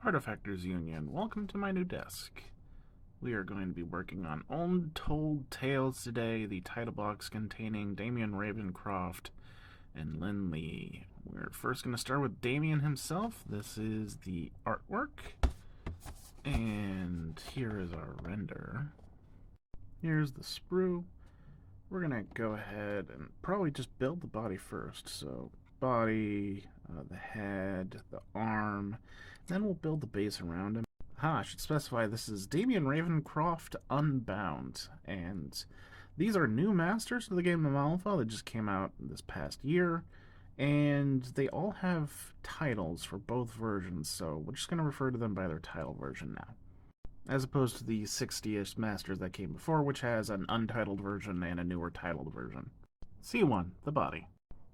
Artefactors Union, welcome to my new desk. We are going to be working on Untold Tales today, the title box containing Damian Ravencroft and Lindley. We're first going to start with Damian himself. This is the artwork, and here is our render. Here's the sprue. We're going to go ahead and probably just build the body first. So body, the head, the arm, then we'll build the base around him. I should specify this is Damian Ravencroft Unbound, and these are new masters to the game of Malifaux that just came out this past year, and they all have titles for both versions, so we're just going to refer to them by their title version now, as opposed to the 60-ish masters that came before, which has an untitled version and a newer titled version. C1, the body.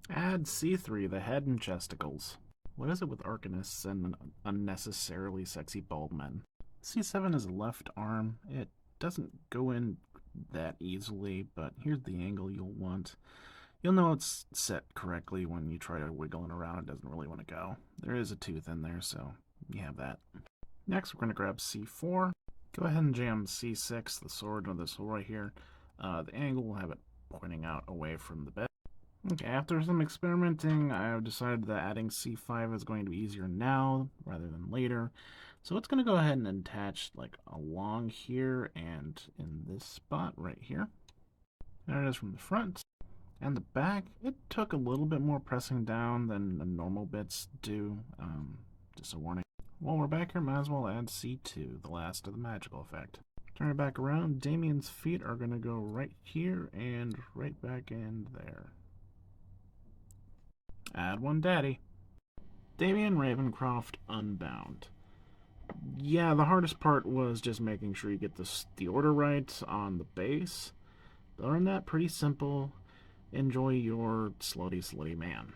Add C3, the head and chesticles. What is it with arcanists and unnecessarily sexy bald men? C7 is the left arm. It doesn't go in that easily, but here's the angle you'll want. You'll know it's set correctly when you try to wiggle it around. It doesn't really want to go. There is a tooth in there, so you have that. Next, we're going to grab C4. Go ahead and jam C6, the sword, or this hole right here. The angle will have it pointing out away from the bed. Okay, after some experimenting, I've decided that adding C5 is going to be easier now rather than later. So it's going to go ahead and attach like along here and in this spot right here. There it is from the front. And the back, it took a little bit more pressing down than the normal bits do. Just a warning. While we're back here, might as well add C2, the last of the magical effect. Turn it back around. Damien's feet are going to go right here and right back in there. Add one daddy. Damian Ravencroft Unbound. Yeah, the hardest part was just making sure you get the order right on the base. Other than that, pretty simple. Enjoy your slutty man.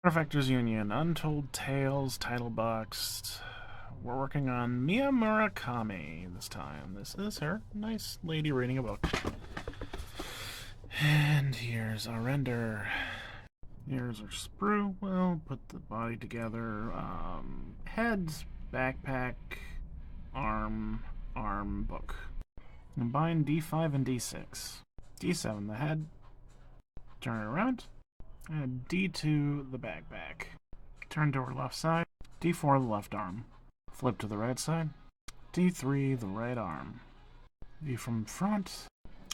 Artefactors Union, Untold Tales, title box. We're working on Mia Murakami this time. This is her. Nice lady reading a book. And here's our render. Here's our sprue. We'll put the body together. Head, backpack, arm, book. Combine D5 and D6. D7, the head. Turn it around. Add D2, the backpack. Turn to our left side. D4, the left arm. Flip to the right side. D3, the right arm. View from front.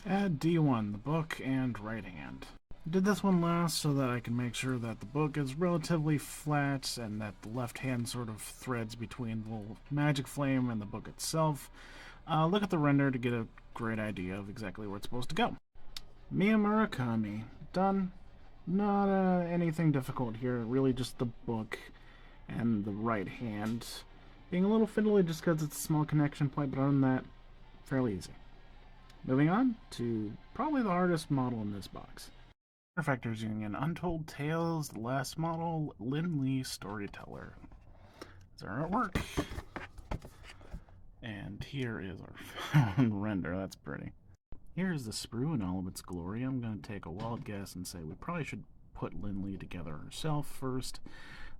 Add D1, the book and right hand. I did this one last so that I can make sure that the book is relatively flat and that the left hand sort of threads between the little magic flame and the book itself. Look at the render to get a great idea of exactly where it's supposed to go. Mia Murakami. Done. Not anything difficult here, really just the book and the right hand. Being a little fiddly just because it's a small connection point, but other than that, fairly easy. Moving on to probably the hardest model in this box. Artefactors Union, Untold Tales, the last model, Lindley, Storyteller. That's our artwork. And here is our render. That's pretty. Here's the sprue in all of its glory. I'm going to take a wild guess and say we probably should put Lindley together herself first,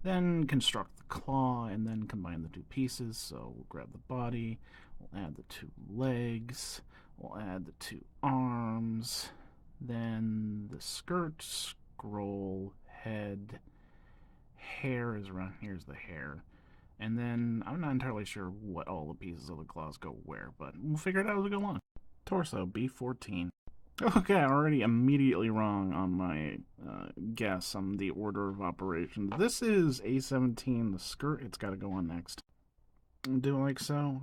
then construct the claw, and then combine the two pieces. So we'll grab the body, we'll add the two legs, we'll add the two arms, then the skirt, scroll, head, hair is around here's the hair. And then I'm not entirely sure what all the pieces of the claws go where, but we'll figure it out as we go along. Torso, B14. Okay, already immediately wrong on my guess on the order of operations. This is A17, the skirt. It's got to go on next. Do like so.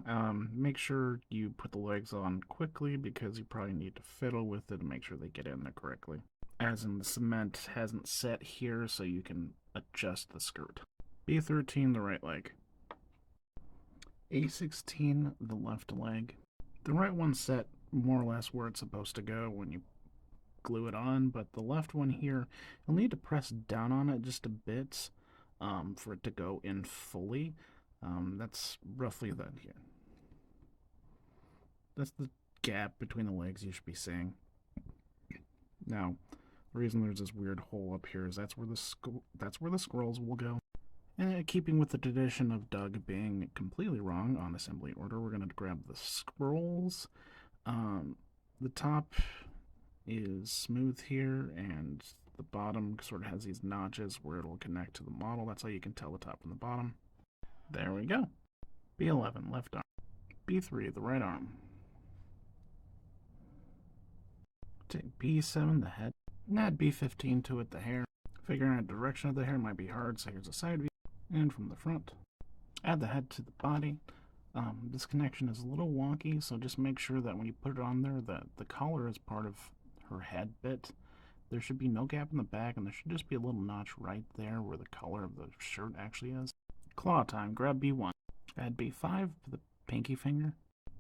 Make sure you put the legs on quickly because you probably need to fiddle with it and make sure they get in there correctly. As in the cement hasn't set here, so you can adjust the skirt. B13, the right leg. A16, the left leg. The right one's set more or less where it's supposed to go when you glue it on, but the left one here, you'll need to press down on it just a bit for it to go in fully. That's roughly that here. That's the gap between the legs you should be seeing. Now, the reason there's this weird hole up here is that's where the scrolls will go. And keeping with the tradition of Doug being completely wrong on assembly order, we're going to grab the scrolls. The top is smooth here, and the bottom sort of has these notches where it'll connect to the model. That's how you can tell the top from the bottom. There we go. B11, left arm. B3, the right arm. Take B7, the head. And add B15 to it, the hair. Figuring out the direction of the hair might be hard, so here's a side view. And from the front, add the head to the body. This connection is a little wonky, so just make sure that when you put it on there, that the collar is part of her head bit. There should be no gap in the back, and there should just be a little notch right there where the color of the shirt actually is. Claw time, grab B1. Add B5 to the pinky finger.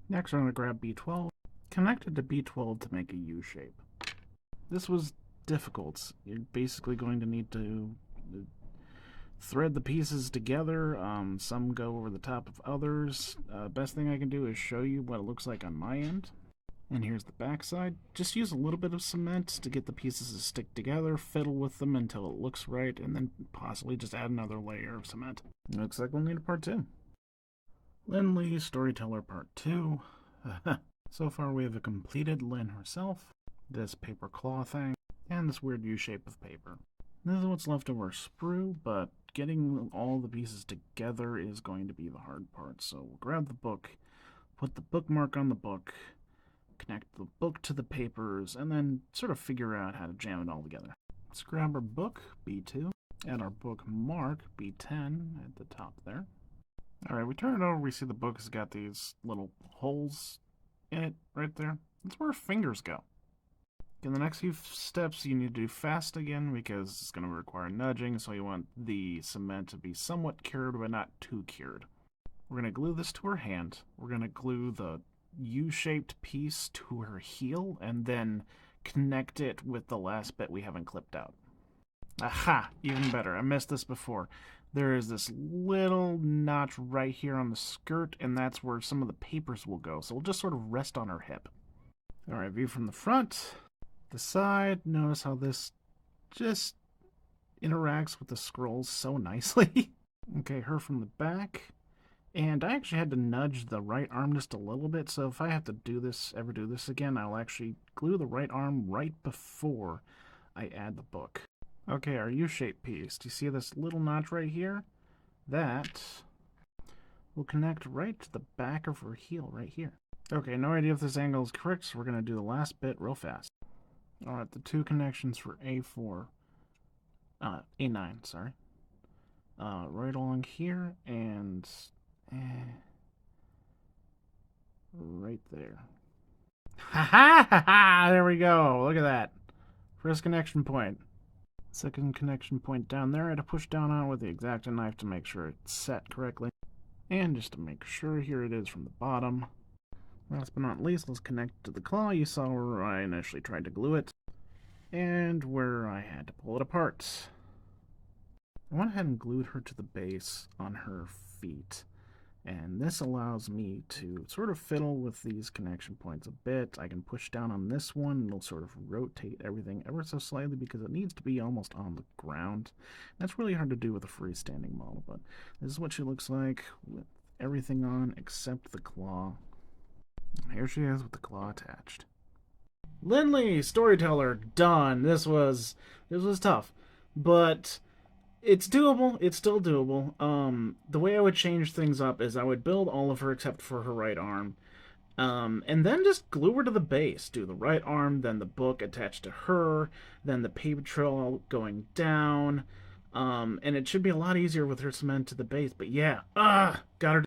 Next, we're going to grab B12. Connect it to B12 to make a U shape. This was difficult. You're basically going to need to thread the pieces together. Some go over the top of others. Best thing I can do is show you what it looks like on my end. And here's the back side. Just use a little bit of cement to get the pieces to stick together, fiddle with them until it looks right, and then possibly just add another layer of cement. Looks like we'll need a part 2. Lindley, Storyteller Part 2. So far we have a completed Lynn herself, this paper claw thing, and this weird U shape of paper. This is what's left of our sprue, but getting all the pieces together is going to be the hard part. So we'll grab the book, put the bookmark on the book, connect the book to the papers, and then sort of figure out how to jam it all together. Let's grab our book, B2, and our bookmark, B10, at the top there. Alright, we turn it over, we see the book has got these little holes in it right there. That's where fingers go. In the next few steps, you need to do fast again because it's going to require nudging, so you want the cement to be somewhat cured but not too cured. We're going to glue this to her hand. We're going to glue the U-shaped piece to her heel and then connect it with the last bit we haven't clipped out. Aha! Even better. I missed this before. There is this little notch right here on the skirt, and that's where some of the papers will go. So we'll just sort of rest on her hip. Alright, view from the front. The side, notice how this just interacts with the scrolls so nicely. Okay, her from the back. And I actually had to nudge the right arm just a little bit, so if I have to ever do this again, I'll actually glue the right arm right before I add the book. Okay, our U-shaped piece. Do you see this little notch right here? That will connect right to the back of her heel right here. Okay, no idea if this angle is correct, so we're going to do the last bit real fast. Alright, the two connections for A9, sorry. Right along here and right there. Ha ha ha ha! There we go. Look at that. First connection point. Second connection point down there. I had to push down on it with the X-Acto knife to make sure it's set correctly. And just to make sure, here it is from the bottom. Last but not least, let's connect to the claw. You saw where I initially tried to glue it, and where I had to pull it apart. I went ahead and glued her to the base on her feet, and this allows me to sort of fiddle with these connection points a bit. I can push down on this one, and it'll sort of rotate everything ever so slightly because it needs to be almost on the ground. That's really hard to do with a freestanding model, but this is what she looks like with everything on except the claw. Here she is with the claw attached. Lindley, Storyteller, done. This was tough, but it's doable. It's still doable. The way I would change things up is I would build all of her except for her right arm, and then just glue her to the base. Do the right arm, then the book attached to her, then the paper trail going down, and it should be a lot easier with her cement to the base. But yeah, got her.